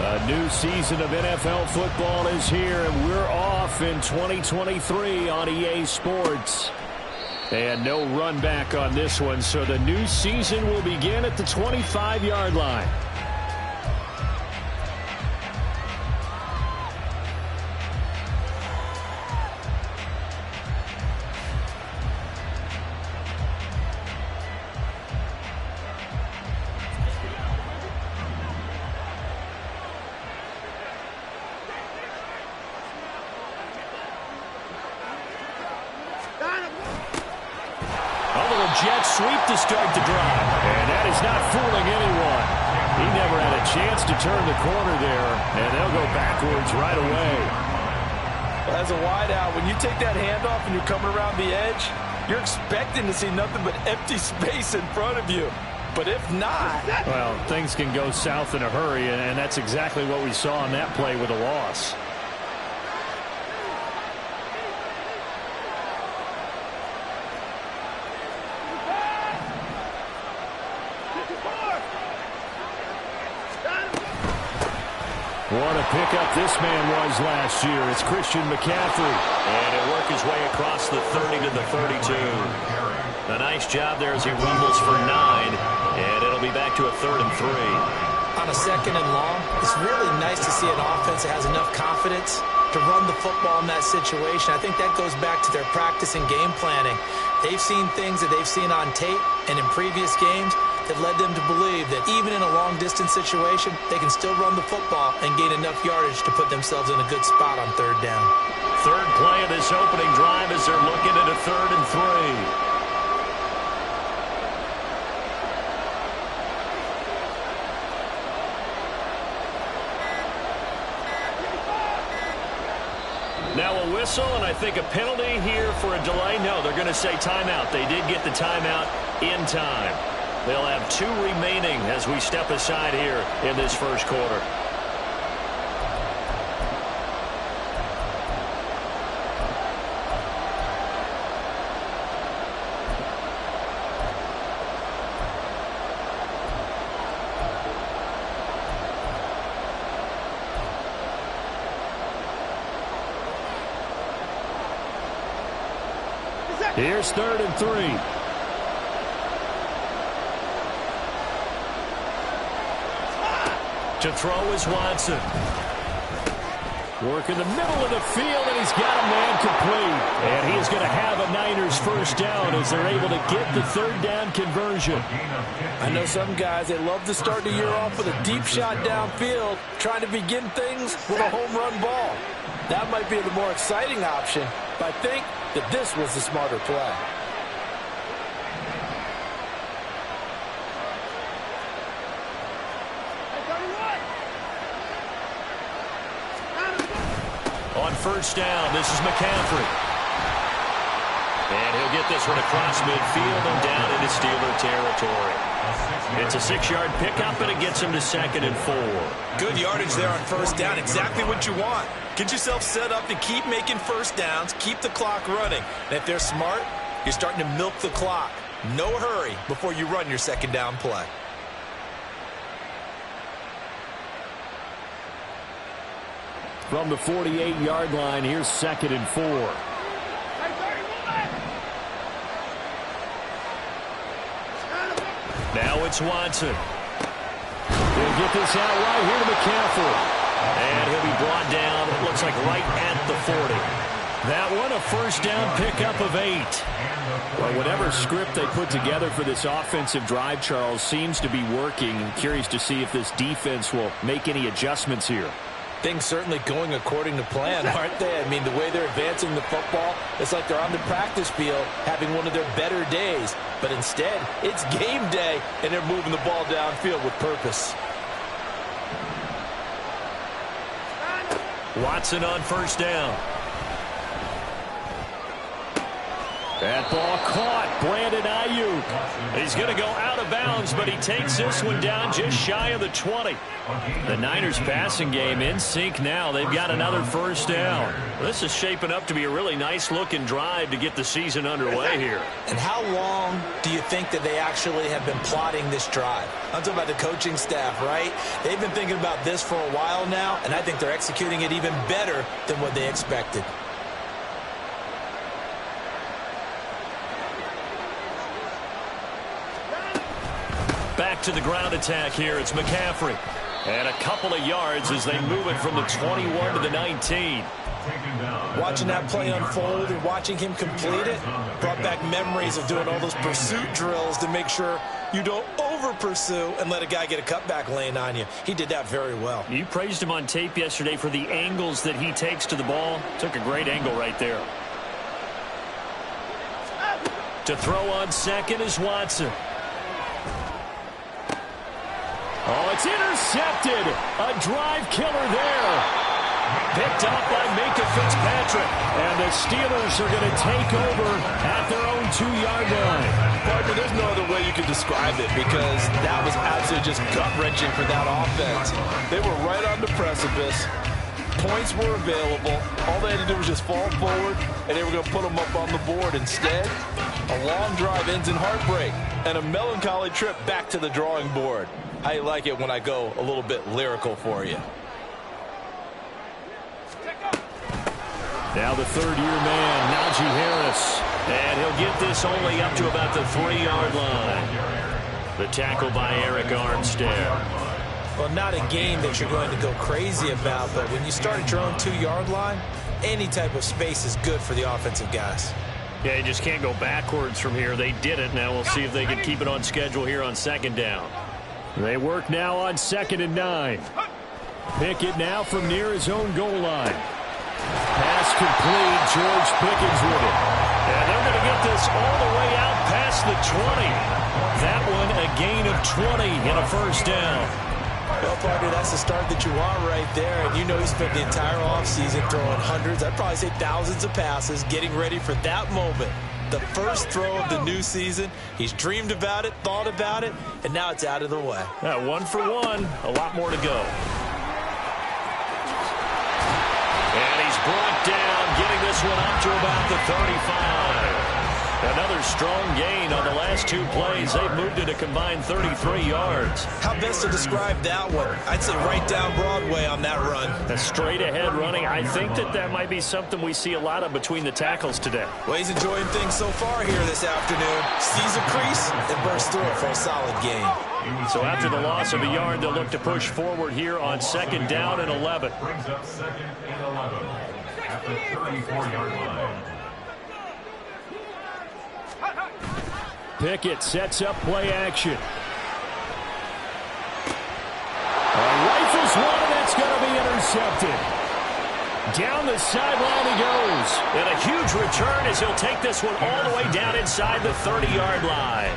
A new season of NFL football is here, and we're off in 2023 on EA Sports. And no run back on this one, so the new season will begin at the 25-yard line. Jet sweep to start the drive. And that is not fooling anyone. He never had a chance to turn the corner there, and they'll go backwards right away. Well, as a wideout, when you take that handoff and you're coming around the edge, you're expecting to see nothing but empty space in front of you. But if not... Well, things can go south in a hurry, and that's exactly what we saw on that play with a loss. What a pickup this man was last year. It's Christian McCaffrey. And he'll work his way across the 30 to the 32. A nice job there as he rumbles for 9. And it'll be back to a 3rd and 3. On a 2nd and long, it's really nice to see an offense that has enough confidence to run the football in that situation. I think that goes back to their practice and game planning. They've seen things that they've seen on tape and in previous games that led them to believe that even in a long-distance situation, they can still run the football and gain enough yardage to put themselves in a good spot on 3rd down. Third play of this opening drive as they're looking at a 3rd and 3. Now a whistle, and I think a penalty here for a delay. No, they're going to say timeout. They did get the timeout in time. They'll have 2 remaining as we step aside here in this first quarter. Here's 3rd and 3. To throw is Watson. Work in the middle of the field, and he's got a man complete. And he is going to have a Niners first down as they're able to get the 3rd down conversion. I know some guys, they love to start the year off with a deep shot downfield, trying to begin things with a home run ball. That might be the more exciting option, but I think that this was the smarter play. On first down, this is McCaffrey. And he'll get this one across midfield and down into Steeler territory. It's a 6-yard pickup, and it gets him to 2nd and 4. Good yardage there on first down. Exactly what you want. Get yourself set up to keep making first downs, keep the clock running. And if they're smart, you're starting to milk the clock. No hurry before you run your 2nd down play. From the 48-yard line, here's 2nd and 4. Now it's Watson. He'll get this out right here to McCaffrey. And he'll be brought down, it looks like right at the 40. That one, a first down pickup of 8. Well, whatever script they put together for this offensive drive, Charles, seems to be working. I'm curious to see if this defense will make any adjustments here. Things certainly going according to plan, aren't they? I mean, the way they're advancing the football, it's like they're on the practice field having one of their better days. But instead, it's game day, and they're moving the ball downfield with purpose. Watson on first down. That ball caught. Brandon Ayuk. He's going to go out of bounds, but he takes this one down just shy of the 20. The Niners passing game in sync now. They've got another first down. This is shaping up to be a really nice-looking drive to get the season underway here. And how long do you think that they actually have been plotting this drive? I'm talking about the coaching staff, right? They've been thinking about this for a while now, and I think they're executing it even better than what they expected. Back to the ground attack here. It's McCaffrey. And a couple of yards as they move it from the 21 to the 19. Watching that play unfold and watching him complete it brought back memories of doing all those pursuit drills to make sure you don't over-pursue and let a guy get a cutback lane on you. He did that very well. You praised him on tape yesterday for the angles that he takes to the ball. Took a great angle right there. To throw on second is Watson. Oh, it's intercepted. A drive killer there. Picked up by Minkah Fitzpatrick. And the Steelers are going to take over at their own 2-yard line. Partner, there's no other way you can describe it because that was absolutely just gut-wrenching for that offense. They were right on the precipice. Points were available. All they had to do was just fall forward, and they were going to put them up on the board. Instead, a long drive ends in heartbreak and a melancholy trip back to the drawing board. I like it when I go a little bit lyrical for you. Now the third-year man, Najee Harris. And he'll get this only up to about the 3-yard line. The tackle by Eric Armstead. Well, not a game that you're going to go crazy about, but when you start at your own 2-yard line, any type of space is good for the offensive guys. Yeah, you just can't go backwards from here. They did it. Now we'll see if they can keep it on schedule here on second down. They work now on 2nd and 9. Pickett now from near his own goal line. Pass complete. George Pickens with it. And they're going to get this all the way out past the 20. That one a gain of 20 in a first down. Well, partner, that's the start that you want right there. And you know he spent the entire offseason throwing hundreds, I'd probably say thousands of passes, getting ready for that moment. The first throw of the new season. He's dreamed about it, thought about it, and now it's out of the way. 1 for 1. A lot more to go. And he's brought down, getting this one up to about the 35. Another strong gain on the last 2 plays. They've moved it a combined 33 yards. How best to describe that one? I'd say right down Broadway on that run. A straight-ahead running. I think that might be something we see a lot of between the tackles today. Well, he's enjoying things so far here this afternoon. Sees a crease and bursts through it for a solid gain. So after the loss of a yard, they'll look to push forward here on 2nd down and 11. Brings up 2nd and 11 at the 34-yard line. Pickett sets up play action. Rifles one, and that's going to be intercepted. Down the sideline he goes. And a huge return as he'll take this one all the way down inside the 30-yard line.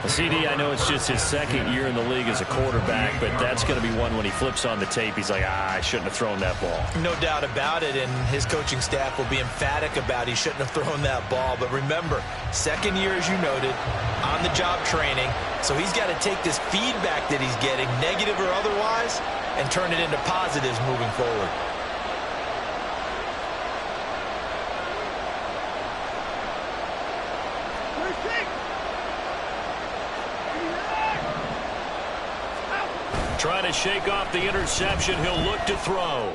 CD, I know it's just his 2nd year in the league as a quarterback, but that's going to be one when he flips on the tape, he's like, I shouldn't have thrown that ball. No doubt about it, and his coaching staff will be emphatic about he shouldn't have thrown that ball. But remember, 2nd year, as you noted, on-the-job training, so he's got to take this feedback that he's getting, negative or otherwise, and turn it into positives moving forward. Trying to shake off the interception. He'll look to throw.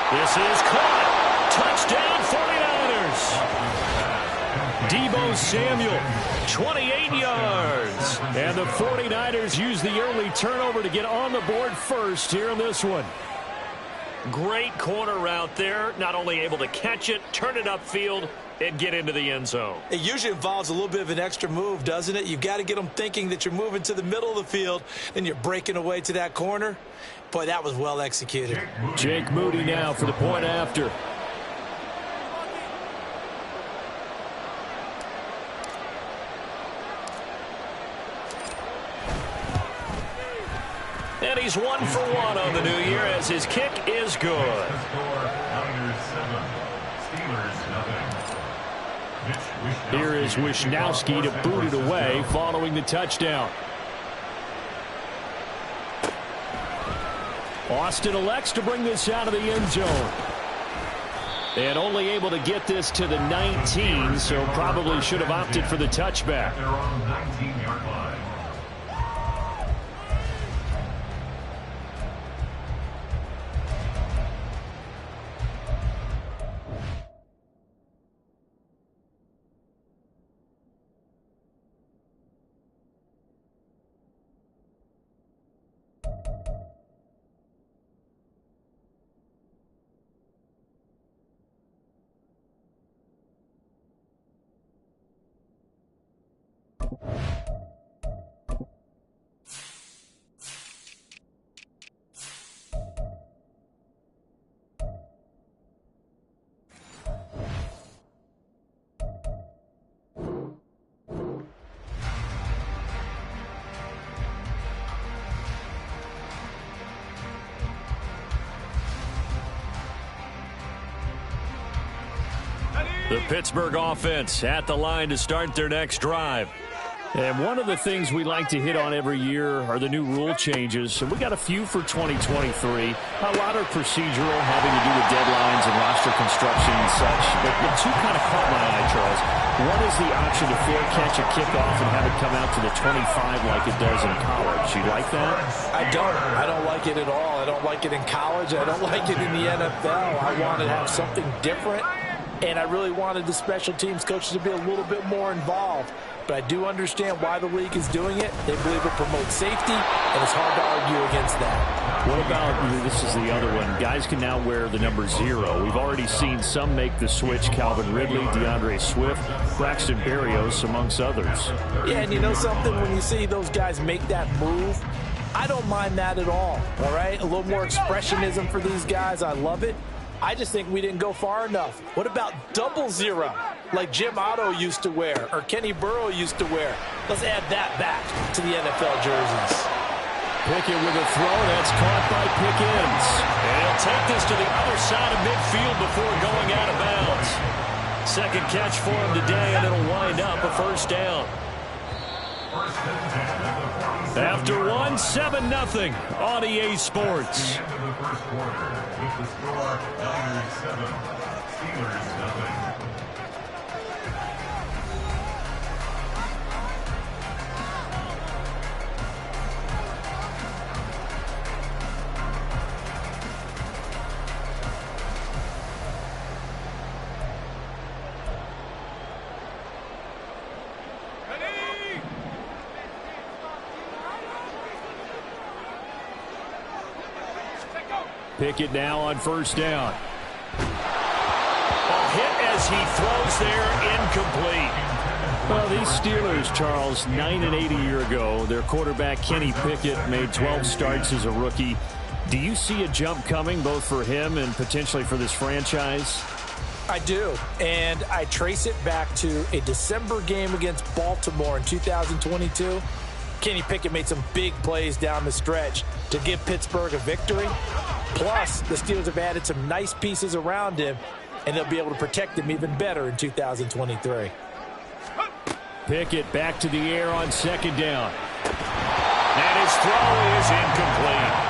This is caught. Touchdown 49ers. Deebo Samuel, 28 yards. And the 49ers use the early turnover to get on the board first here in this one. Great corner route there. Not only able to catch it, turn it upfield, and get into the end zone. It usually involves a little bit of an extra move, doesn't it? You've got to get them thinking that you're moving to the middle of the field, and you're breaking away to that corner. Boy, that was well executed. Jake Moody now for the point after. And he's 1 for 1 on the new year as his kick is good. Here is Wishnowsky to boot it away following the touchdown. Austin elects to bring this out of the end zone. And only able to get this to the 19, so probably should have opted for the touchback. They're on the 19-yard line. The Pittsburgh offense at the line to start their next drive. And one of the things we like to hit on every year are the new rule changes. And we got a few for 2023. A lot are procedural, having to do with deadlines and roster construction and such. But the two kind of caught my eye, Charles. One is the option to fair catch a kickoff and have it come out to the 25 like it does in college. You like that? I don't. I don't like it at all. I don't like it in college. I don't like it in the NFL. I want to have something different. And I really wanted the special teams coaches to be a little bit more involved. But I do understand why the league is doing it. They believe it promotes safety, and it's hard to argue against that. What about, this is the other one, guys can now wear the number 0. We've already seen some make the switch, Calvin Ridley, DeAndre Swift, Braxton Berrios, amongst others. Yeah, and you know something? When you see those guys make that move, I don't mind that at all right? A little more expressionism for these guys. I love it. I just think we didn't go far enough. What about 00, like Jim Otto used to wear or Kenny Burrow used to wear? Let's add that back to the NFL jerseys. Pickett with a throw. That's caught by Pickens. And he'll take this to the other side of midfield before going out of bounds. Second catch for him today, and it'll wind up a first down. After one, 7-0 on EA Sports. At the end of the first quarter, with the score, Niners 7, Steelers 0. Pickett now on first down. A hit as he throws there, incomplete. Well, these Steelers, Charles, 9-8 a year ago. Their quarterback, Kenny Pickett, made 12 starts as a rookie. Do you see a jump coming, both for him and potentially for this franchise? I do, and I trace it back to a December game against Baltimore in 2022. Kenny Pickett made some big plays down the stretch to give Pittsburgh a victory. Plus, the Steelers have added some nice pieces around him, and they'll be able to protect him even better in 2023. Pickett back to the air on second down. And his throw is incomplete.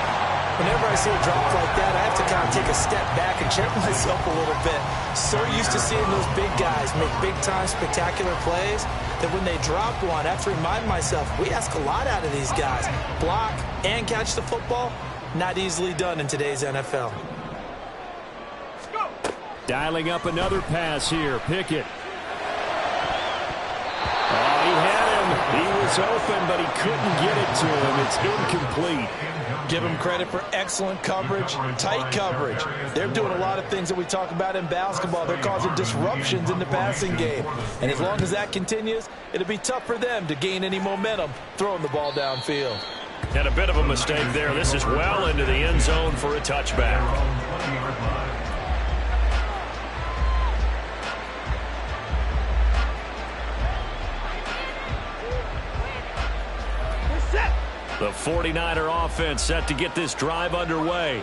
Whenever I see a drop like that, I have to kind of take a step back and check myself a little bit. So used to seeing those big guys make big-time spectacular plays that when they drop one, I have to remind myself, we ask a lot out of these guys. Block and catch the football, not easily done in today's NFL. Dialing up another pass here. Pickett. Oh, he had him. He was open, but he couldn't get it to him. It's incomplete. Give them credit for excellent coverage, tight coverage. They're doing a lot of things that we talk about in basketball. They're causing disruptions in the passing game. And as long as that continues, it'll be tough for them to gain any momentum throwing the ball downfield. And a bit of a mistake there. This is well into the end zone for a touchback. The 49er offense set to get this drive underway.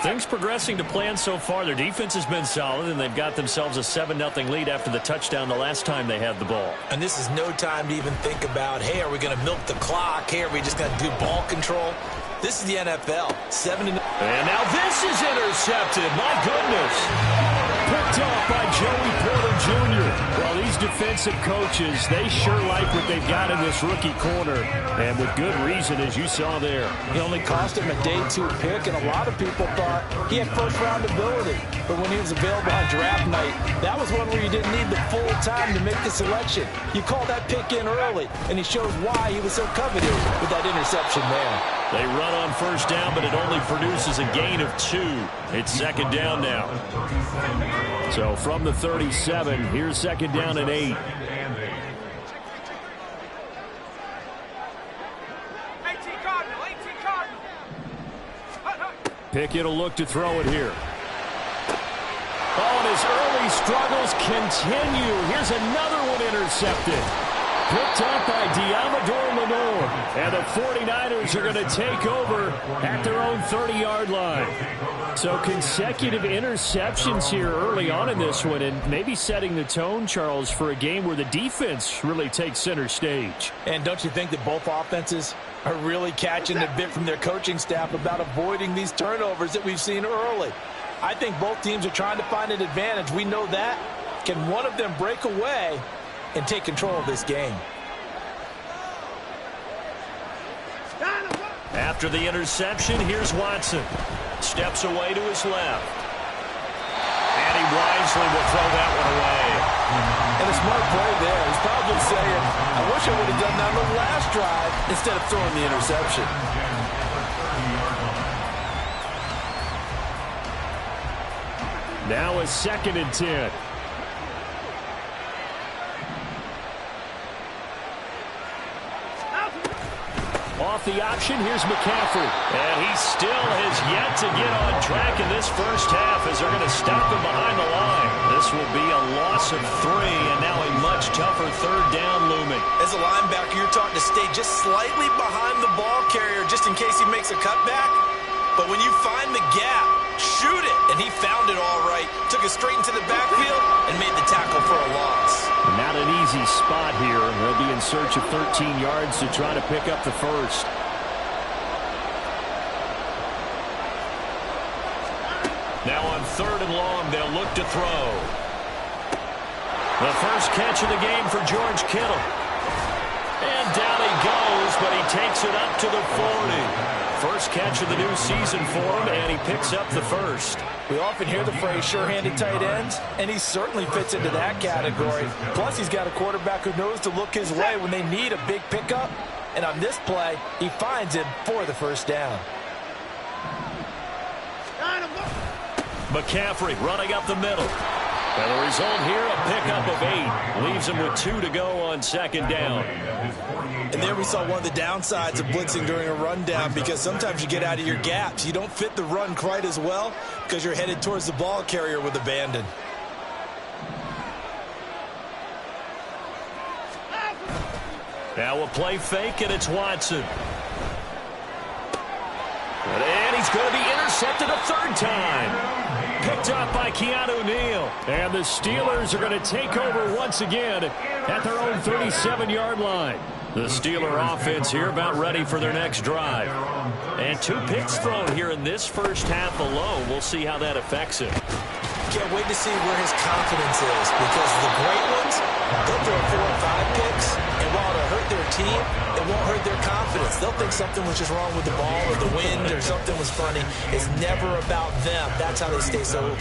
Things progressing to plan so far. Their defense has been solid, and they've got themselves a 7-0 lead after the touchdown the last time they had the ball. And this is no time to even think about, hey, are we going to milk the clock? Hey, are we just going to do ball control? This is the NFL. 7-0. And now this is intercepted. My goodness. Picked up by Joey Porter Jr. Well, these defensive coaches, they sure like what they've got in this rookie corner. And with good reason, as you saw there. He only cost him a day 2 pick, and a lot of people thought he had first-round ability. But when he was available on draft night, that was one where you didn't need the full time to make the selection. You call that pick in early, and he shows why he was so coveted with that interception there. They run on first down, but it only produces a gain of 2. It's second down now. So from the 37, here's second down and 8. Pickett will look to throw it here. Oh, and his early struggles continue. Here's another one intercepted. Picked up by Deommodore Lenoir. And the 49ers are going to take over at their own 30-yard line. So consecutive interceptions here early on in this one, and maybe setting the tone, Charles, for a game where the defense really takes center stage. And don't you think that both offenses are really catching the bit from their coaching staff about avoiding these turnovers that we've seen early? I think both teams are trying to find an advantage. We know that. Can one of them break away and take control of this game? After the interception, here's Watson. Steps away to his left. And he wisely will throw that one away. And a smart play there. He's probably saying, I wish I would have done that on the last drive instead of throwing the interception. Now a second and 10. Off the option, here's McCaffrey. And he still has yet to get on track in this first half as they're going to stop him behind the line. This will be a loss of 3, and now a much tougher third down looming. As a linebacker, you're taught to stay just slightly behind the ball carrier just in case he makes a cutback. But when you find the gap, shoot it. And he found it all right. Took it straight into the backfield and made the tackle for a loss. Not an easy spot here. They'll be in search of 13 yards to try to pick up the first. Now on third and long, they'll look to throw. The first catch of the game for George Kittle. And down he goes, but he takes it up to the 40. First catch of the new season for him, and he picks up the first. We often hear the phrase sure-handed tight ends, and he certainly fits into that category. Plus, he's got a quarterback who knows to look his way when they need a big pickup. And on this play, he finds him for the first down. McCaffrey running up the middle. And the result here, a pickup of 8. Leaves him with 2 to go on second down. And there we saw one of the downsides of blitzing during a rundown, because sometimes you get out of your gaps. You don't fit the run quite as well because you're headed towards the ball carrier with abandon. Now a play fake, and it's Watson. And he's going to be intercepted a third time. Picked up by Keanu Neal. And the Steelers are going to take over once again at their own 37-yard line. The Steeler offense here about ready for their next drive. And 2 picks thrown here in this first half alone. We'll see how that affects him. Can't wait to see where his confidence is, because the great ones, they'll throw 4 or 5 picks, and while it'll hurt their team, it won't hurt their confidence. They'll think something was just wrong with the ball or the wind or something was funny. It's never about them. That's how they stay so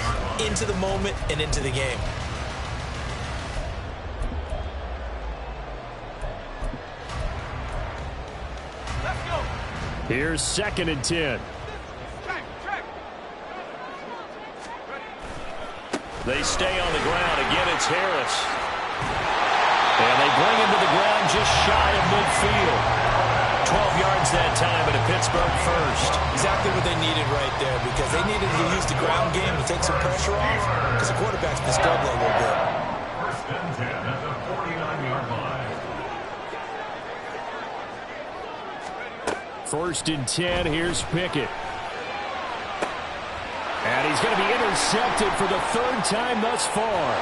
into the moment and into the game. Here's second and 10. They stay on the ground. Again, it's Harris. And they bring him to the ground just shy of midfield. 12 yards that time, and a Pittsburgh first. Exactly what they needed right there, because they needed to use the ground game to take some pressure off, because the quarterback's been struggling a little bit. First and 10 at the 49-yard line. First and 10, here's Pickett. he's going to be intercepted for the third time thus far.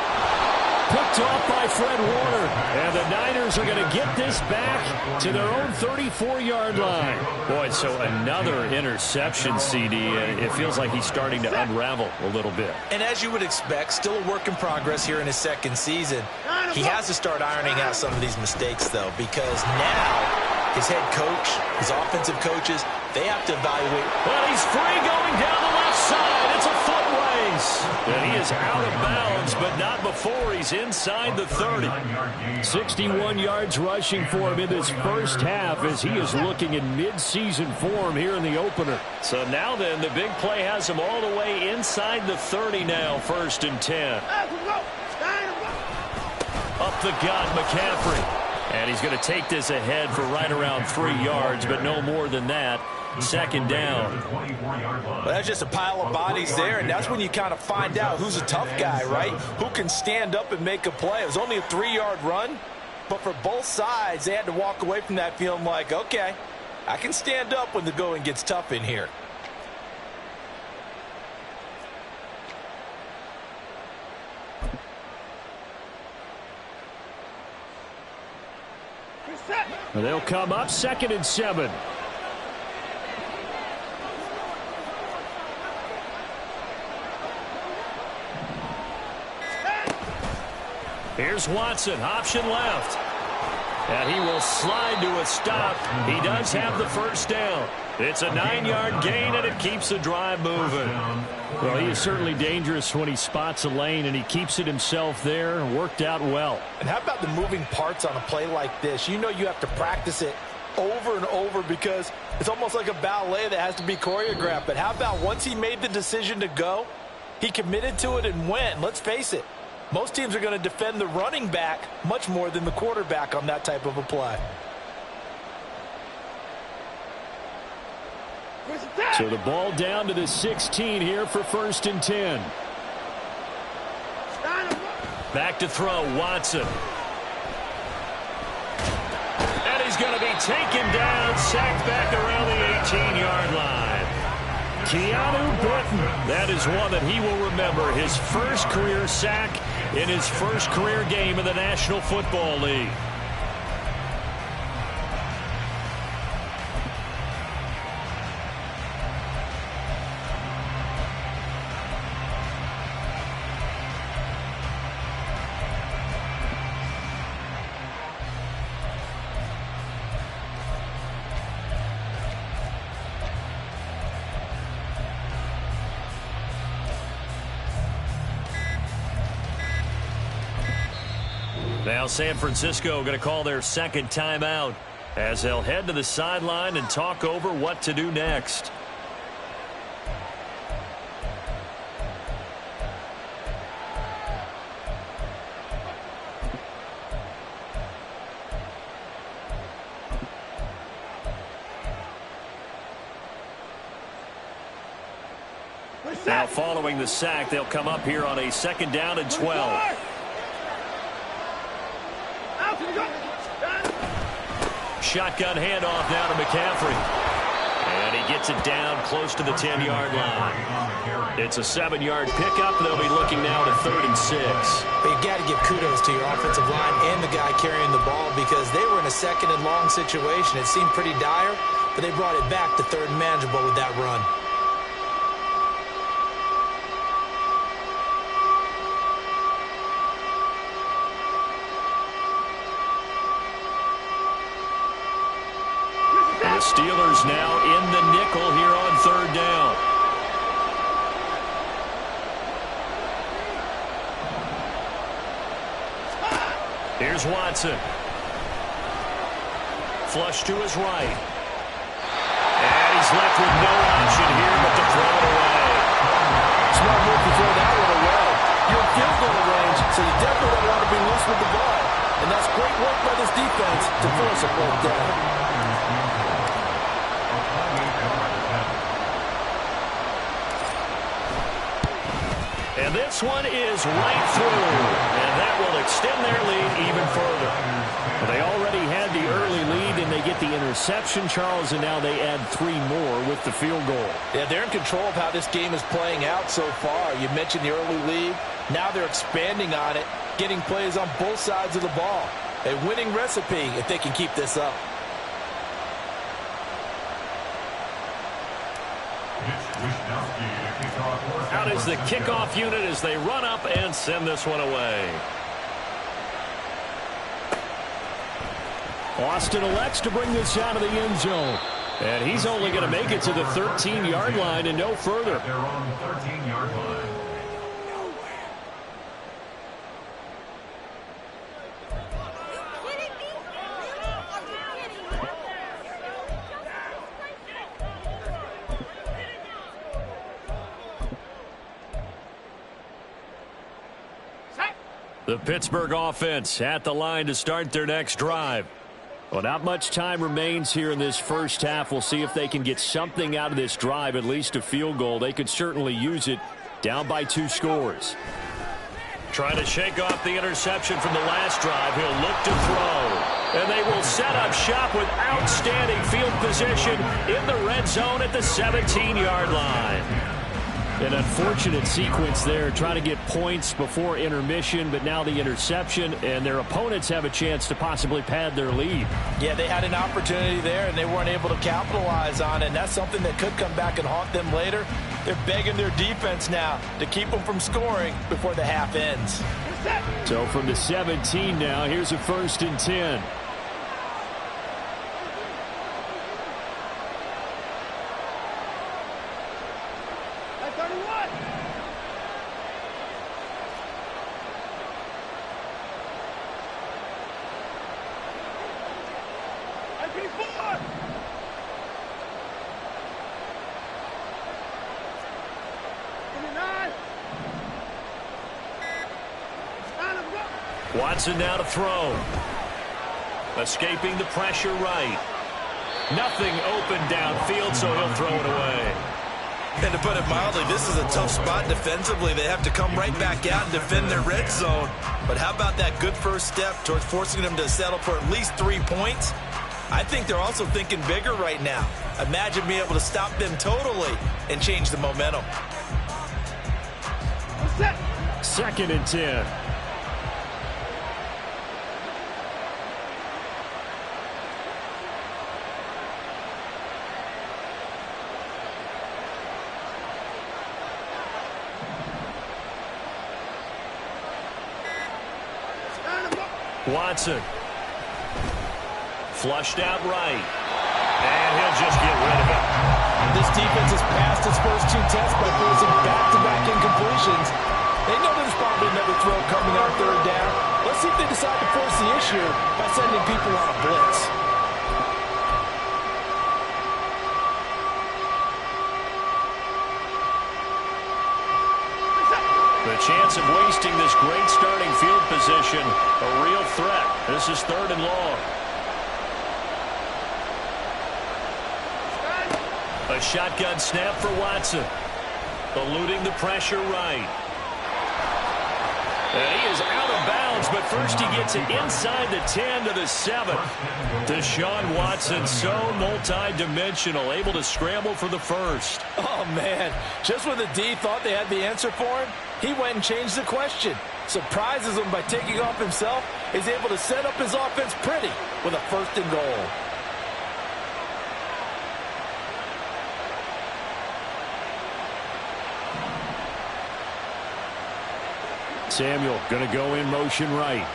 Picked off by Fred Warner. And the Niners are going to get this back to their own 34-yard line. Boy, so another interception, CD. It feels like he's starting to unravel a little bit. And as you would expect, still a work in progress here in his second season. He has to start ironing out some of these mistakes, though, because now his head coach, his offensive coaches, they have to evaluate. Well, he's free going down the left side. It's a foot race. And he is out of bounds, but not before he's inside the 30. 61 yards rushing for him in this first half as he is looking in mid-season form here in the opener. So now then, the big play has him all the way inside the 30 now, 1st and 10. Up the gut, McCaffrey. And he's going to take this ahead for right around 3 yards, but no more than that. 2nd down. Well, that's just a pile of bodies there, and that's when you kind of find out who's a tough guy, right? Who can stand up and make a play. It was only a 3-yard run, but for both sides, they had to walk away from that feeling like, okay, I can stand up when the going gets tough in here. They'll come up 2nd and 7. Here's Watson, option left. And he will slide to a stop. He does have the first down. It's a 9-yard gain, and it keeps the drive moving. Well, he is certainly dangerous when he spots a lane, and he keeps it himself there. Worked out well. And how about the moving parts on a play like this? You know you have to practice it over and over because it's almost like a ballet that has to be choreographed. But how about once he made the decision to go, he committed to it and went. Let's face it, most teams are going to defend the running back much more than the quarterback on that type of a play. So the ball down to the 16 here for 1st and 10. Back to throw, Watson. And he's going to be taken down, sacked back around the 18-yard line. Keanu Benton, that is one that he will remember. His first career sack in his first career game in the National Football League. Now San Francisco going to call their 2nd timeout as they'll head to the sideline and talk over what to do next. Now following the sack, they'll come up here on a 2nd down and 12. Shotgun handoff now to McCaffrey. And he gets it down close to the 10-yard line. It's a 7-yard pickup. They'll be looking now to 3rd and 6. But you've got to give kudos to your offensive line and the guy carrying the ball because they were in a 2nd and long situation. It seemed pretty dire, but they brought it back to 3rd and manageable with that run. The Steelers now in the nickel here on 3rd down. Here's Watson. Flush to his right. And he's left with no option here but to throw it away. Smart move to throw that one away. You're in field goal range, so you definitely don't want to be loose with the ball. And that's great work by this defense to force a fourth down. And this one is right through. And that will extend their lead even further. Well, they already had the early lead, and they get the interception, Charles, and now they add 3 more with the field goal. Yeah, they're in control of how this game is playing out so far. You mentioned the early lead. Now they're expanding on it, getting plays on both sides of the ball. A winning recipe if they can keep this up. Out is the kickoff unit as they run up and send this one away. Austin elects to bring this out of the end zone. And he's only going to make it to the 13-yard line and no further. They're on the 13-yard line. The Pittsburgh offense at the line to start their next drive. Well, not much time remains here in this first half. We'll see if they can get something out of this drive, at least a field goal. They could certainly use it, down by 2 scores. Trying to shake off the interception from the last drive. He'll look to throw. And they will set up shop with outstanding field position in the red zone at the 17-yard line. An unfortunate sequence there, trying to get points before intermission, but now the interception, and their opponents have a chance to possibly pad their lead. Yeah, they had an opportunity there, and they weren't able to capitalize on it, and that's something that could come back and haunt them later. They're begging their defense now to keep them from scoring before the half ends. So from the 17 now, here's a 1st and 10. Watson now to throw. Escaping the pressure right. Nothing open downfield, so he'll throw it away. And to put it mildly, this is a tough spot defensively. They have to come right back out and defend their red zone. But how about that good first step towards forcing them to settle for at least 3 points? I think they're also thinking bigger right now. Imagine being able to stop them totally and change the momentum. 2nd and 10. Watson. Flushed out right. And he'll just get rid of it. This defense has passed its first 2 tests by forcing back-to-back incompletions. They know there's probably another throw coming on 3rd down. Let's see if they decide to force the issue by sending people on a blitz. The chance of wasting this great starting field position, a real threat. This is 3rd and long. A shotgun snap for Watson. Eluding the pressure right. And he is out of bounds, but first he gets it inside the 10 to the 7. Deshaun Watson, so multi-dimensional, able to scramble for the first. Oh, man. Just when the D thought they had the answer for him, he went and changed the question. Surprises him by taking off himself. He's able to set up his offense pretty with a 1st and goal. Samuel going to go in motion right.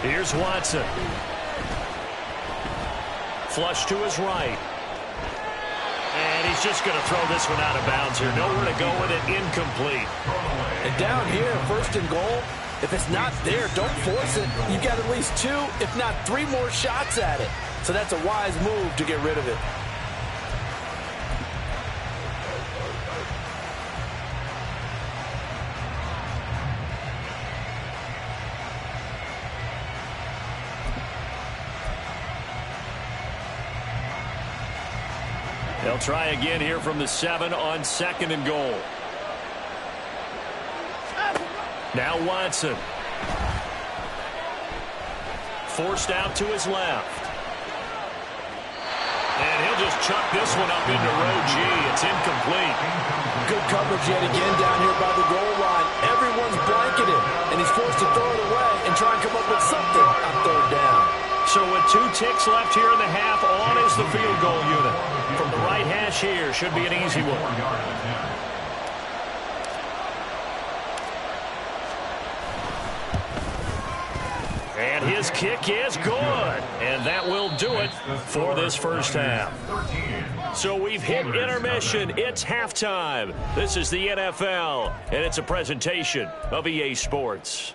Here's Watson. Flush to his right. And he's just going to throw this one out of bounds here. Nowhere to go with it. Incomplete. And down here, 1st and goal, if it's not there, don't force it. You've got at least 2, if not 3 more shots at it. So that's a wise move to get rid of it. They'll try again here from the 7 on 2nd and goal. Now Watson. Forced out to his left. And he'll just chuck this one up into row G. It's incomplete. Good coverage yet again down here by the goal line. Everyone's blanketed, and he's forced to throw it away and try and come up with something on third down. So with 2 ticks left here in the half, on is the field goal unit. From the right hash here, should be an easy one. And his kick is good. And that will do it for this first half. So we've hit intermission. It's halftime. This is the NFL, and it's a presentation of EA Sports.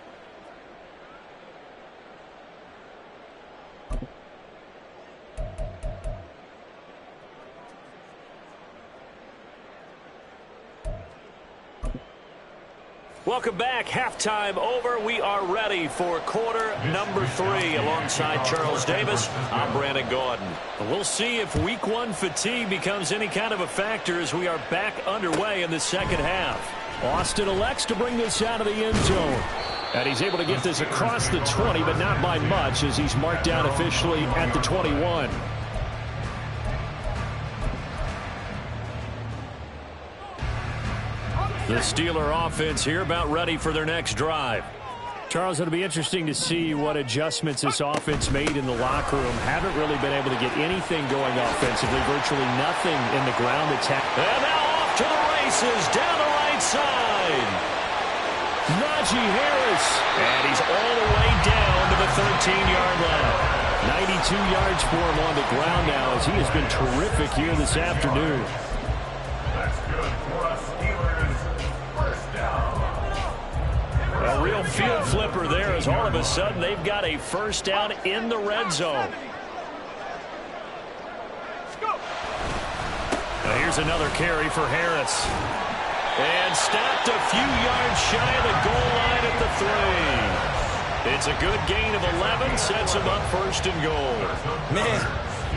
Welcome back. Halftime over. We are ready for quarter number 3. Alongside Charles Davis, I'm Brandon Gaudin. We'll see if week 1 fatigue becomes any kind of a factor as we are back underway in the second half. Austin elects to bring this out of the end zone. And he's able to get this across the 20, but not by much as he's marked down officially at the 21. The Steeler offense here about ready for their next drive. Charles, it'll be interesting to see what adjustments this offense made in the locker room. Haven't really been able to get anything going offensively. Virtually nothing in the ground attack. And now off to the races down the right side. Najee Harris. And he's all the way down to the 13-yard line. 92 yards for him on the ground now as he has been terrific here this afternoon. That's good for us Steelers. First down. A real field flipper there as all of a sudden they've got a first down in the red zone. Now here's another carry for Harris. And stopped a few yards shy of the goal line at the 3. It's a good gain of 11, sets him up first and goal. Man,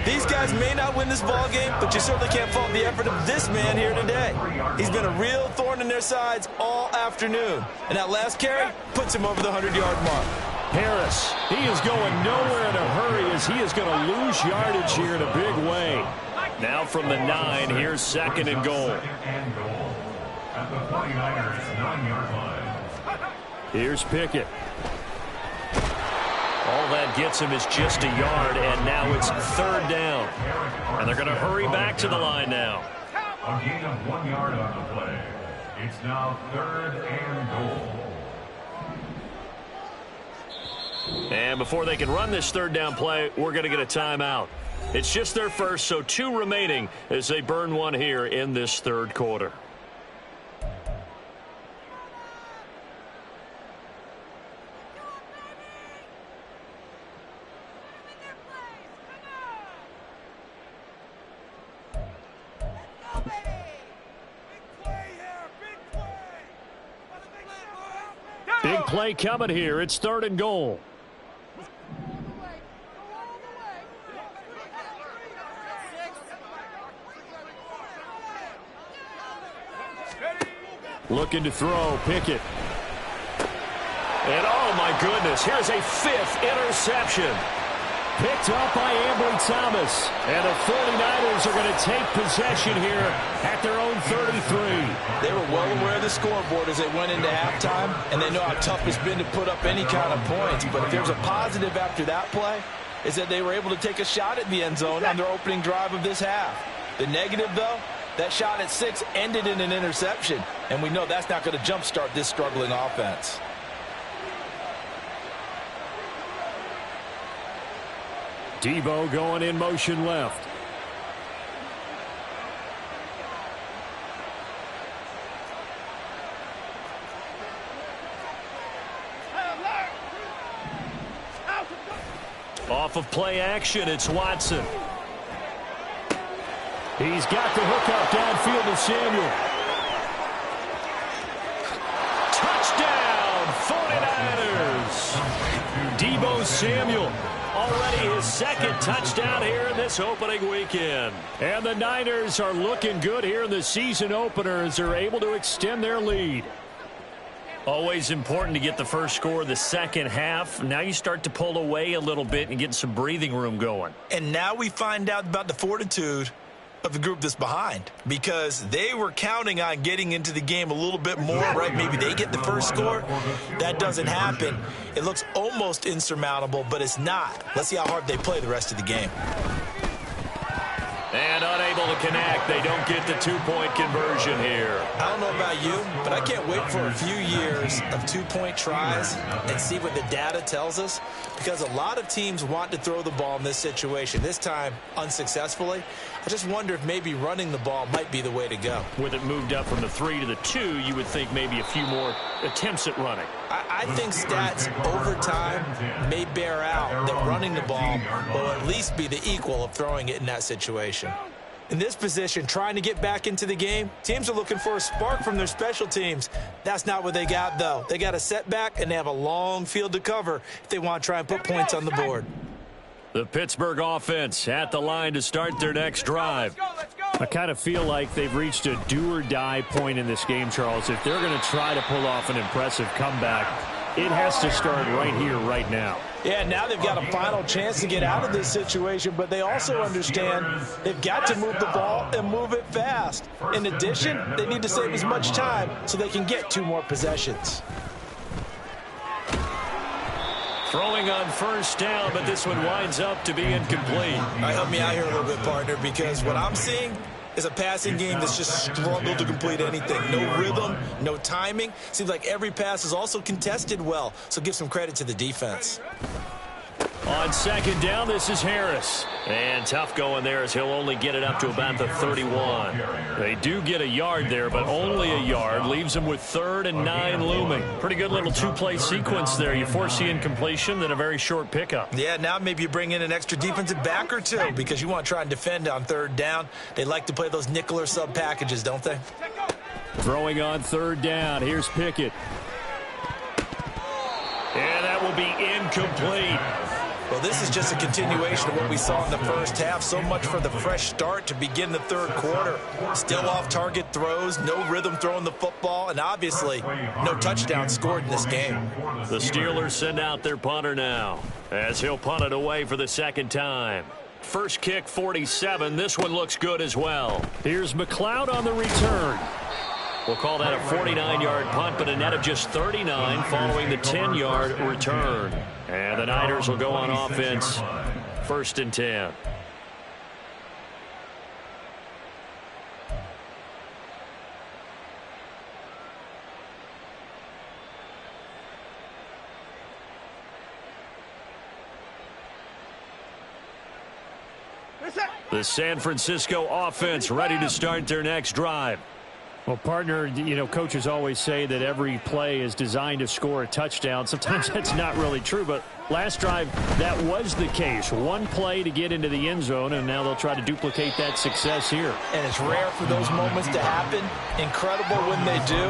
these guys may not win this ball game, but you certainly can't fault the effort of this man here today. He's been a real thorn in their sides all afternoon. And that last carry puts him over the 100-yard mark. Harris, he is going nowhere in a hurry as he is going to lose yardage here in a big way. Now from the 9, here's second and goal. At the 49ers 9-yard line. Here's Pickett. All that gets him is just a yard, and now it's third down. And they're going to hurry back to the line now. A gain of 1 yard on the play. It's now third and goal. And before they can run this third down play, we're going to get a timeout. It's just their first, so 2 remaining as they burn one here in this third quarter. Big play coming here. It's third and goal. Looking to throw, Pickett. And oh my goodness, here's a 5th interception. Picked up by Ambry Thomas. And the 49ers are going to take possession here at their own 33. They were well aware of the scoreboard as they went into halftime, and they know how tough it's been to put up any kind of points. But if there's a positive after that play, is that they were able to take a shot at the end zone on their opening drive of this half. The negative, though, that shot at 6 ended in an interception, and we know that's not going to jumpstart this struggling offense. Debo going in motion left. Off of play action, it's Watson. He's got the hook out downfield to Samuel. Touchdown, 49ers! Debo Samuel. Already his second touchdown here in this opening weekend. And the Niners are looking good here in the season opener as they're able to extend their lead. Always important to get the first score of the second half. Now you start to pull away a little bit and get some breathing room going. And now we find out about the fortitude of the group that's behind, because they were counting on getting into the game a little bit more, right? Maybe they get the first score. That doesn't happen. It looks almost insurmountable, but it's not. Let's see how hard they play the rest of the game. And unable to connect. They don't get the two-point conversion here. I don't know about you, but I can't wait for a few years of two-point tries and see what the data tells us, because a lot of teams want to throw the ball in this situation, this time unsuccessfully. I just wonder if maybe running the ball might be the way to go. With it moved up from the 3 to the 2, you would think maybe a few more attempts at running. I think stats over time may bear out that running the ball will at least be the equal of throwing it in that situation. In this position, trying to get back into the game, teams are looking for a spark from their special teams. That's not what they got, though. They got a setback, and they have a long field to cover if they want to try and put points on the board. The Pittsburgh offense at the line to start their next drive. I kind of feel like they've reached a do-or-die point in this game, Charles. If they're going to try to pull off an impressive comeback, it has to start right here, right now. Yeah, now they've got a final chance to get out of this situation, but they also understand they've got to move the ball and move it fast. In addition, they need to save as much time so they can get 2 more possessions. Throwing on first down, but this one winds up to be incomplete. All right, help me out here a little bit, partner, because what I'm seeing is a passing game that's just struggled to complete anything. No rhythm, no timing. Seems like every pass is also contested well, so give some credit to the defense. On second down, this is Harris. And tough going there as he'll only get it up to about the 31. They do get a yard there, but only a yard. Leaves them with 3rd and 9 looming. Pretty good little two-play sequence there. You force the incompletion, then a very short pickup. Yeah, now maybe you bring in an extra defensive back or two because you want to try and defend on 3rd down. They like to play those nickel or sub packages, don't they? Throwing on 3rd down. Here's Pickett. And that will be incomplete. Well, this is just a continuation of what we saw in the first half. So much for the fresh start to begin the 3rd quarter. Still off-target throws, no rhythm throwing the football, and obviously no touchdown scored in this game. The Steelers send out their punter now as he'll punt it away for the second time. First kick, 47. This one looks good as well. Here's McLeod on the return. We'll call that a 49-yard punt, but a net of just 39 following the 10-yard return. And the Niners will go on offense, 1st and 10. The San Francisco offense ready to start their next drive. Well, partner, you know, coaches always say that every play is designed to score a touchdown. Sometimes that's not really true, but last drive, that was the case. One play to get into the end zone, and now they'll try to duplicate that success here. And it's rare for those moments to happen. Incredible when they do.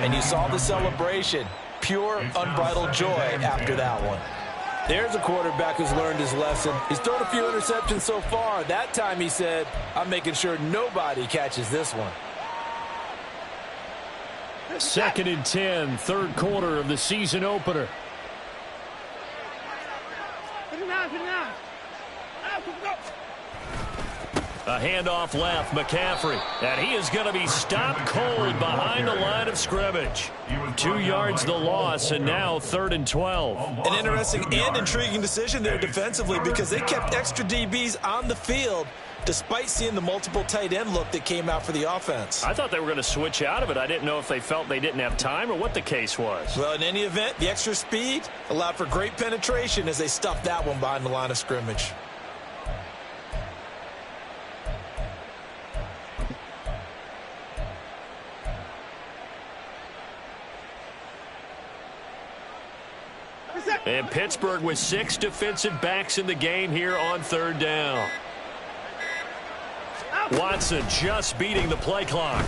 And you saw the celebration. Pure, unbridled joy after that one. There's a quarterback who's learned his lesson. He's thrown a few interceptions so far. That time he said, I'm making sure nobody catches this one. 2nd and 10, 3rd quarter of the season opener. A handoff left, McCaffrey. And he is going to be stopped cold behind the line of scrimmage. 2 yards the loss, and now 3rd and 12. An interesting and intriguing decision there defensively because they kept extra DBs on the field despite seeing the multiple tight end look that came out for the offense. I thought they were going to switch out of it. I didn't know if they felt they didn't have time or what the case was. Well, in any event, the extra speed allowed for great penetration as they stuffed that one behind the line of scrimmage. And Pittsburgh with 6 defensive backs in the game here on 3rd down. Watson just beating the play clock.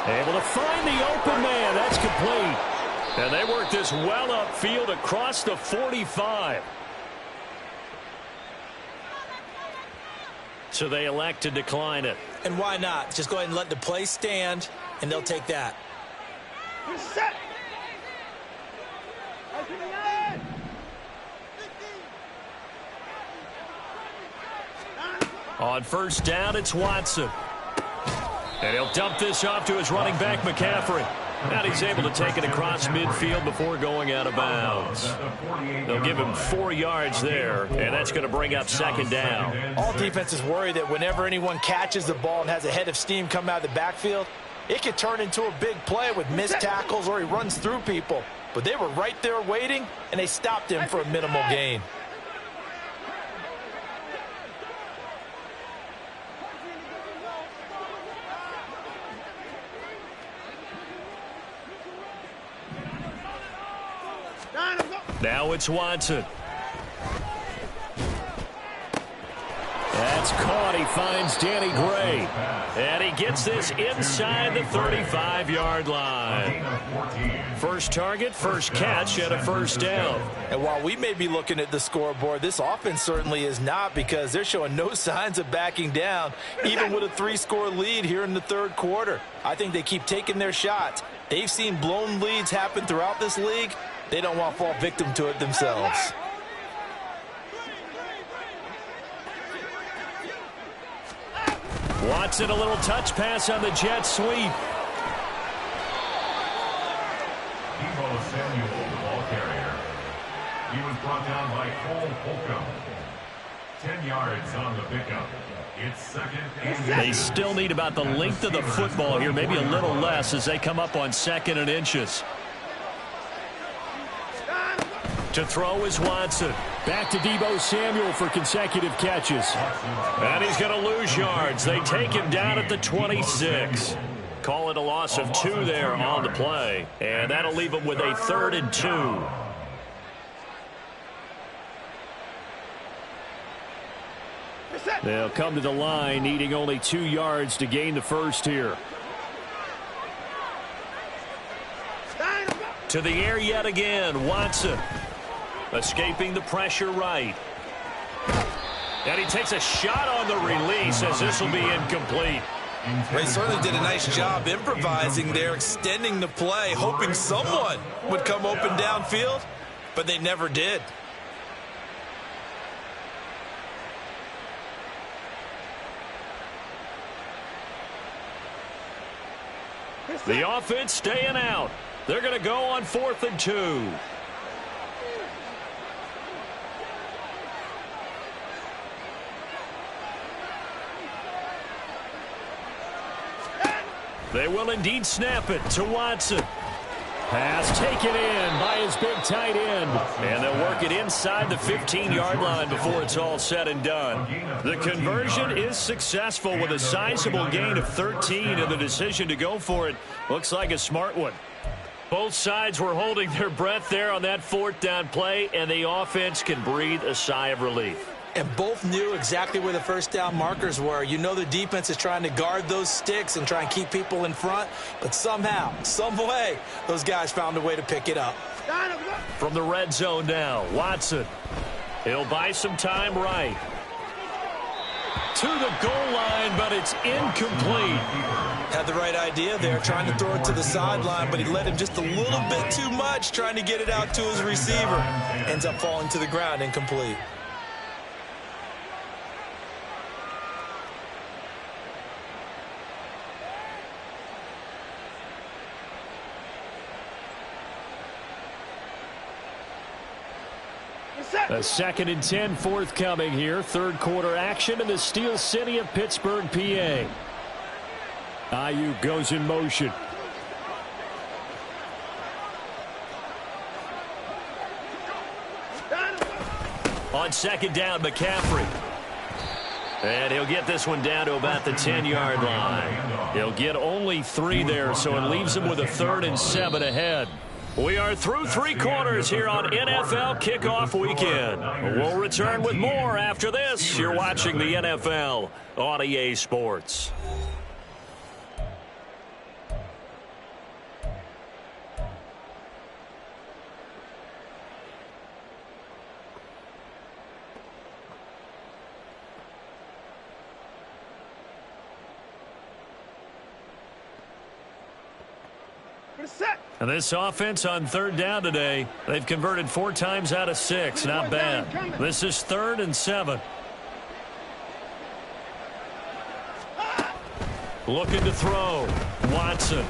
Able to find the open man. That's complete. And they work this well upfield across the 45. So they elect to decline it. And why not? Just go ahead and let the play stand, and they'll take that. On first down, it's Watson. And he'll dump this off to his running back, McCaffrey. And he's able to take it across midfield before going out of bounds. They'll give him 4 yards there, and that's going to bring up second down. All defenses worry that whenever anyone catches the ball and has a head of steam come out of the backfield, it could turn into a big play with missed tackles or he runs through people. But they were right there waiting, and they stopped him for a minimal gain. Now it's Watson. That's caught. He finds Danny Gray. And he gets this inside the 35-yard line. First target, first catch, and a first down. And while we may be looking at the scoreboard, this offense certainly is not, because they're showing no signs of backing down, even with a 3-score lead here in the third quarter. I think they keep taking their shots. They've seen blown leads happen throughout this league. They don't want to fall victim to it themselves. Watson, a little touch pass on the jet sweep. Deebo Samuel, the ball carrier. He was brought down by Cole Holcomb. 10 yards on the pickup. It's second and They still need about the length of the football here, maybe a little less as they come up on 2nd and inches. To throw is Watson. Back to Deebo Samuel for consecutive catches. And he's going to lose yards. They take him down at the 26. Call it a loss of 2 there on the play. And that'll leave him with a 3rd and 2. They'll come to the line needing only 2 yards to gain the first here. To the air yet again, Watson. Escaping the pressure right. And he takes a shot on the release as this will be incomplete. They certainly did a nice job improvising there, extending the play, hoping someone would come open downfield, but they never did. The offense staying out. They're going to go on 4th and 2. They will indeed snap it to Watson. Pass taken in by his big tight end. And they'll work it inside the 15-yard line before it's all said and done. The conversion is successful with a sizable gain of 13, and the decision to go for it looks like a smart one. Both sides were holding their breath there on that 4th down play, and the offense can breathe a sigh of relief. And both knew exactly where the first down markers were. You know the defense is trying to guard those sticks and try and keep people in front. But somehow, some way, those guys found a way to pick it up. From the red zone now, Watson. He'll buy some time right. To the goal line, but it's incomplete. Had the right idea there, trying to throw it to the sideline, but he led him just a little bit too much, trying to get it out to his receiver. Ends up falling to the ground, incomplete. A 2nd and 10 forthcoming here. Third quarter action in the Steel City of Pittsburgh, PA. Ayuk goes in motion. On 2nd down, McCaffrey. And he'll get this one down to about the 10-yard line. He'll get only 3 there, so it leaves him with a 3rd and 7 ahead. We are through 3 quarters here on NFL Kickoff Weekend. We'll return with more after this. You're watching the NFL on EA Sports. Set. And this offense on third down today, they've converted 4 times out of 6. Not bad. This is 3rd and 7. Looking to throw. Watson.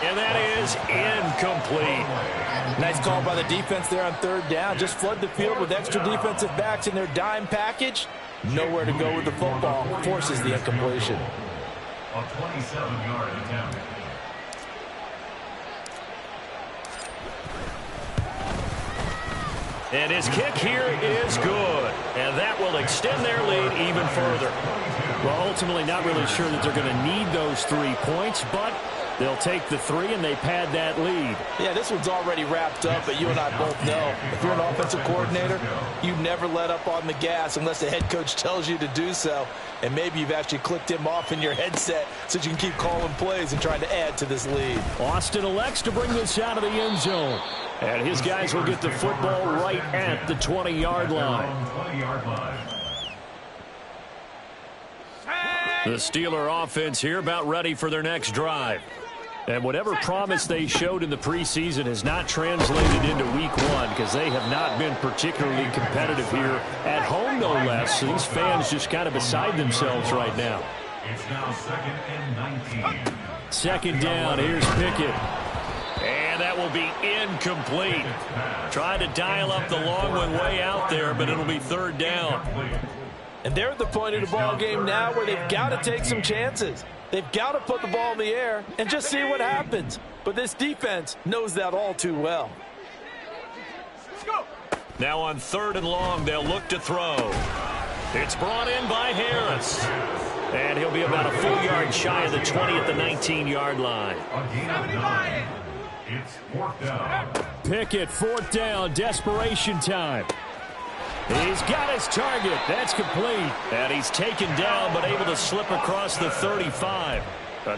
And that is incomplete. Nice call by the defense there on third down. Just flood the field with extra defensive backs in their dime package. Nowhere to go with the football. Forces the incompletion. A 27-yard attempt. And his kick here is good. And that will extend their lead even further. Well, ultimately not really sure that they're going to need those 3 points, but they'll take the 3 and they pad that lead. Yeah, this one's already wrapped up, but you and I both know if you're an offensive coordinator, you never let up on the gas unless the head coach tells you to do so. And maybe you've actually clicked him off in your headset so you can keep calling plays and trying to add to this lead. Austin elects to bring this out of the end zone. And his guys will get the football right at the 20-yard line. The Steeler offense here about ready for their next drive. And whatever promise they showed in the preseason has not translated into week 1 because they have not been particularly competitive here at home, no less. So these fans just kind of beside themselves right now. It's now 2nd and 19. Second down, here's Pickett. And that will be incomplete. Trying to dial up the long one way out there, but it'll be 3rd down. And they're at the point of the ball game now where they've got to take some chances. They've got to put the ball in the air and just see what happens. But this defense knows that all too well. Now on 3rd and long, they'll look to throw. It's brought in by Harris. And he'll be about a full yard shy of the 20 at the 19-yard line. A gain of 9. It's 4th down. Pickett, 4th down, desperation time. He's got his target. That's complete. And he's taken down, but able to slip across the 35.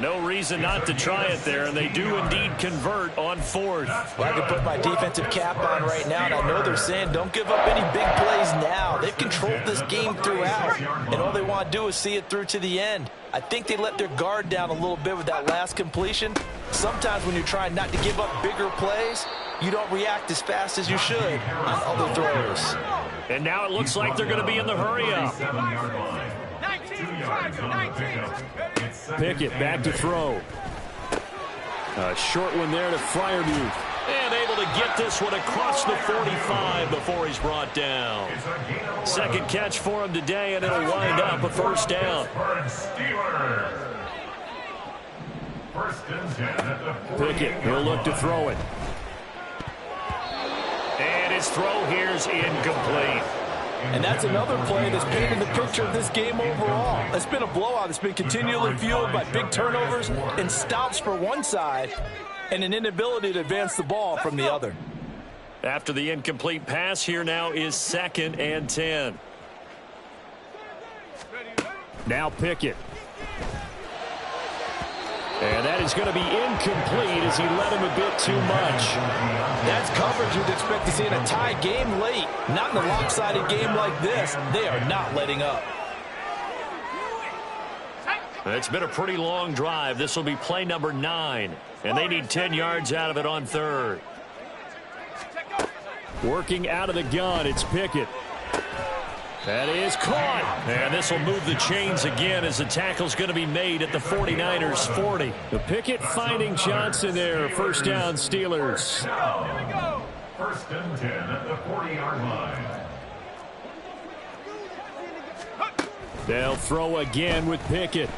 No reason not to try it there, and they do indeed convert on 4th. Well, I can put my defensive cap on right now, and I know they're saying don't give up any big plays now. They've controlled this game throughout, and all they want to do is see it through to the end. I think they let their guard down a little bit with that last completion. Sometimes when you're trying not to give up bigger plays, you don't react as fast as you should on other throws. And now it looks like they're going to be in the hurry-up. 7-yard line. 2 yards on the pickup. Pickett back to throw. A short one there to Freiermuth. And able to get this one across the 45 before he's brought down. Second catch for him today, and it'll wind up a 1st down. Pickett, he'll look to throw it. And his throw here's incomplete. And that's another play that's painted the picture of this game overall. It's been a blowout. It's been continually fueled by big turnovers and stops for one side and an inability to advance the ball from the other. After the incomplete pass, here now is 2nd and 10. Now Pickett. And that is going to be incomplete as he led him a bit too much. That's coverage you'd expect to see in a tie game late. Not in a lopsided game like this. They are not letting up. It's been a pretty long drive. This will be play number 9. And they need 10 yards out of it on 3rd. Working out of the gun, it's Pickett. That is caught. And this will move the chains again as the tackle's going to be made at the 49ers 40. The Pickett finding Johnson there. 1st down, Steelers. 1st and 10 at the 40-yard line. They'll throw again with Pickett.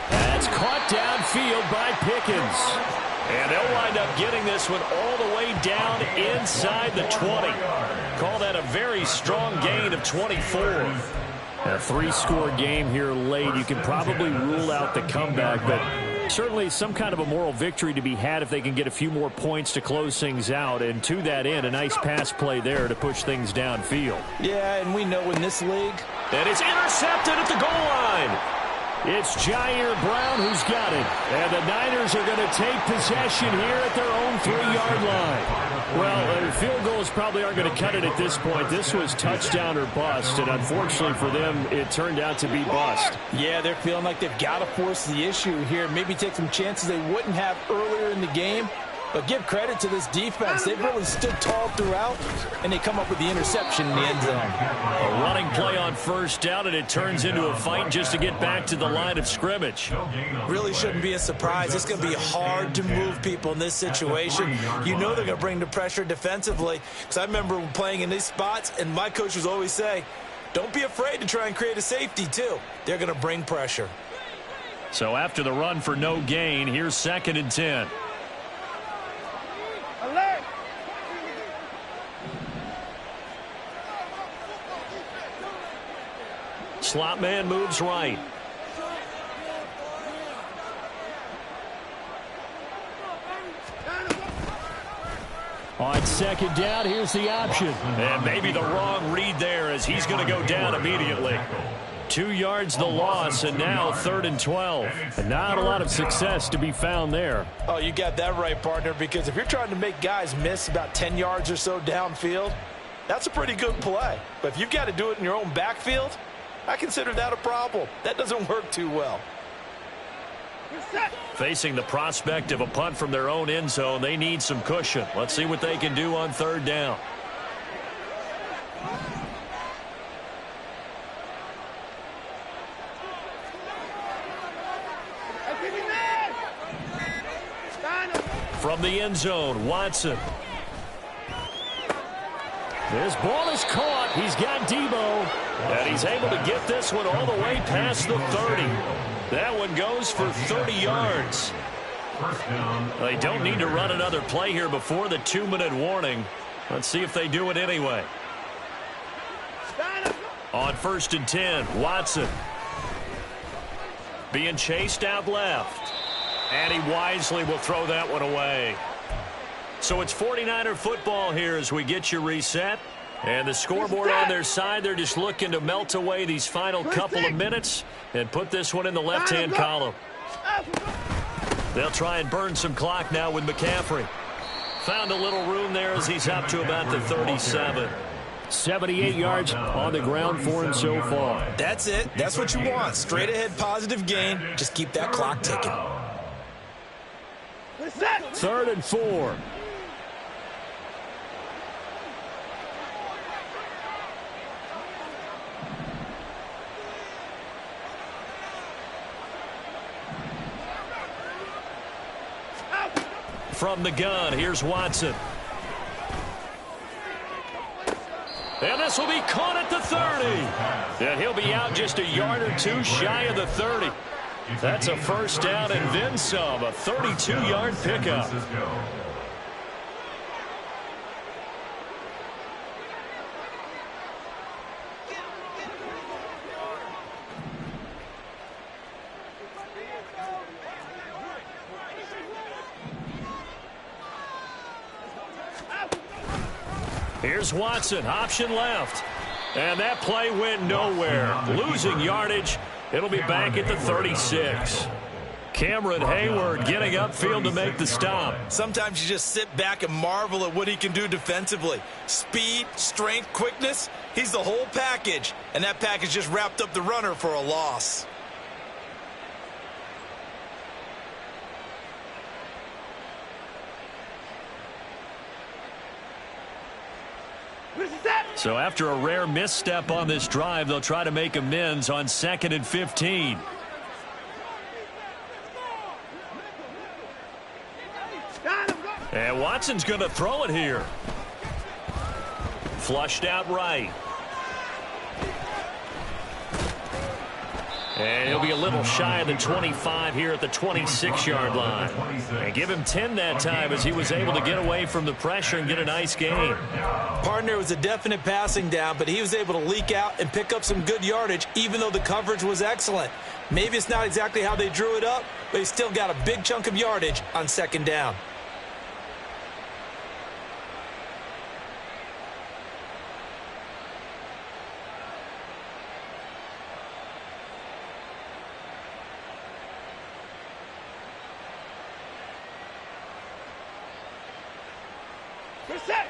That's caught downfield by Pickens. And they'll wind up getting this one all the way down inside the 20. Call that a very strong gain of 24. A 3-score game here late. You can probably rule out the comeback, but certainly some kind of a moral victory to be had if they can get a few more points to close things out. And to that end, a nice pass play there to push things downfield. Yeah, and we know in this league. And it's intercepted at the goal line. It's Jair Brown who's got it. And the Niners are going to take possession here at their own 3-yard line. Well, field goals probably aren't going to cut it at this point. This was touchdown or bust, and unfortunately for them, it turned out to be bust. Yeah, they're feeling like they've got to force the issue here. Maybe take some chances they wouldn't have earlier in the game. But give credit to this defense. They've really stood tall throughout, and they come up with the interception in the end zone. A running play on first down, and it turns into a fight just to get back to the line of scrimmage. Really shouldn't be a surprise. It's going to be hard to move people in this situation. You know they're going to bring the pressure defensively. Because I remember playing in these spots, and my coach was always saying, don't be afraid to try and create a safety, too. They're going to bring pressure. So after the run for no gain, here's 2nd and 10. Slot man moves right. On 2nd down, here's the option. And maybe the wrong read there as he's going to go down immediately. 2 yards the loss, and now 3rd and 12. And not a lot of success to be found there. Oh, you got that right, partner, because if you're trying to make guys miss about 10 yards or so downfield, that's a pretty good play. But if you've got to do it in your own backfield, I consider that a problem. That doesn't work too well. Facing the prospect of a punt from their own end zone, they need some cushion. Let's see what they can do on 3rd down. From the end zone, Watson. This ball is caught. He's got Debo. And he's able to get this one all the way past the 30. That one goes for 30 yards. They don't need to run another play here before the 2-minute warning. Let's see if they do it anyway. On 1st and 10, Watson. Being chased out left. And he wisely will throw that one away. So it's 49er football here as we get you reset. And the scoreboard on their side, they're just looking to melt away these final couple of minutes and put this one in the left-hand column. They'll try and burn some clock now with McCaffrey. Found a little room there as he's up to about the 37. 78 yards on the ground for him so far. That's it. That's what you want. Straight ahead positive gain. Just keep that clock ticking. 3rd and 4. From the gun, here's Watson. And this will be caught at the 30. And he'll be out just a yard or two shy of the 30. That's a first down and then some, a 32-yard pickup. Here's Watson, option left. And that play went nowhere. Losing yardage. It'll be back at the 36. Cameron Hayward getting upfield to make the stop. Sometimes you just sit back and marvel at what he can do defensively. Speed, strength, quickness, he's the whole package. And that package just wrapped up the runner for a loss. So after a rare misstep on this drive, they'll try to make amends on 2nd and 15. And Watson's going to throw it here. Flushed out right. And he'll be a little shy of the 25 here at the 26-yard line. And give him 10 that time as he was able to get away from the pressure and get a nice gain. Partner was a definite passing down, but he was able to leak out and pick up some good yardage, even though the coverage was excellent. Maybe it's not exactly how they drew it up, but he still got a big chunk of yardage on 2nd down.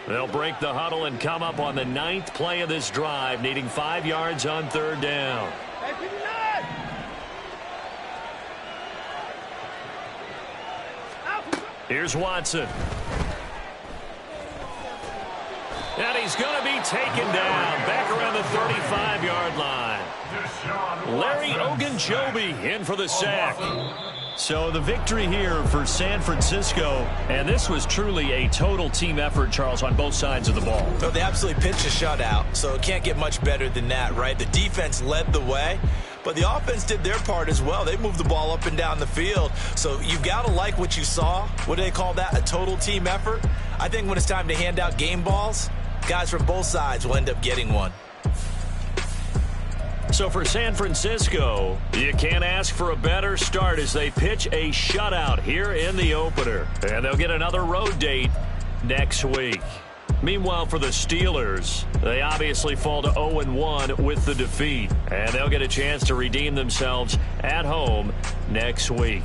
They'll break the huddle and come up on the 9th play of this drive, needing 5 yards on 3rd down. Here's Watson. And he's going to be taken down back around the 35-yard line. Larry Ogunjobi in for the sack. So the victory here for San Francisco, and this was truly a total team effort, Charles, on both sides of the ball. So they absolutely pitched a shutout, so it can't get much better than that, right? The defense led the way, but the offense did their part as well. They moved the ball up and down the field, so you've got to like what you saw. What do they call that? A total team effort? I think when it's time to hand out game balls, guys from both sides will end up getting one. So for San Francisco, you can't ask for a better start as they pitch a shutout here in the opener. And they'll get another road date next week. Meanwhile, for the Steelers, they obviously fall to 0-1 with the defeat. And they'll get a chance to redeem themselves at home next week.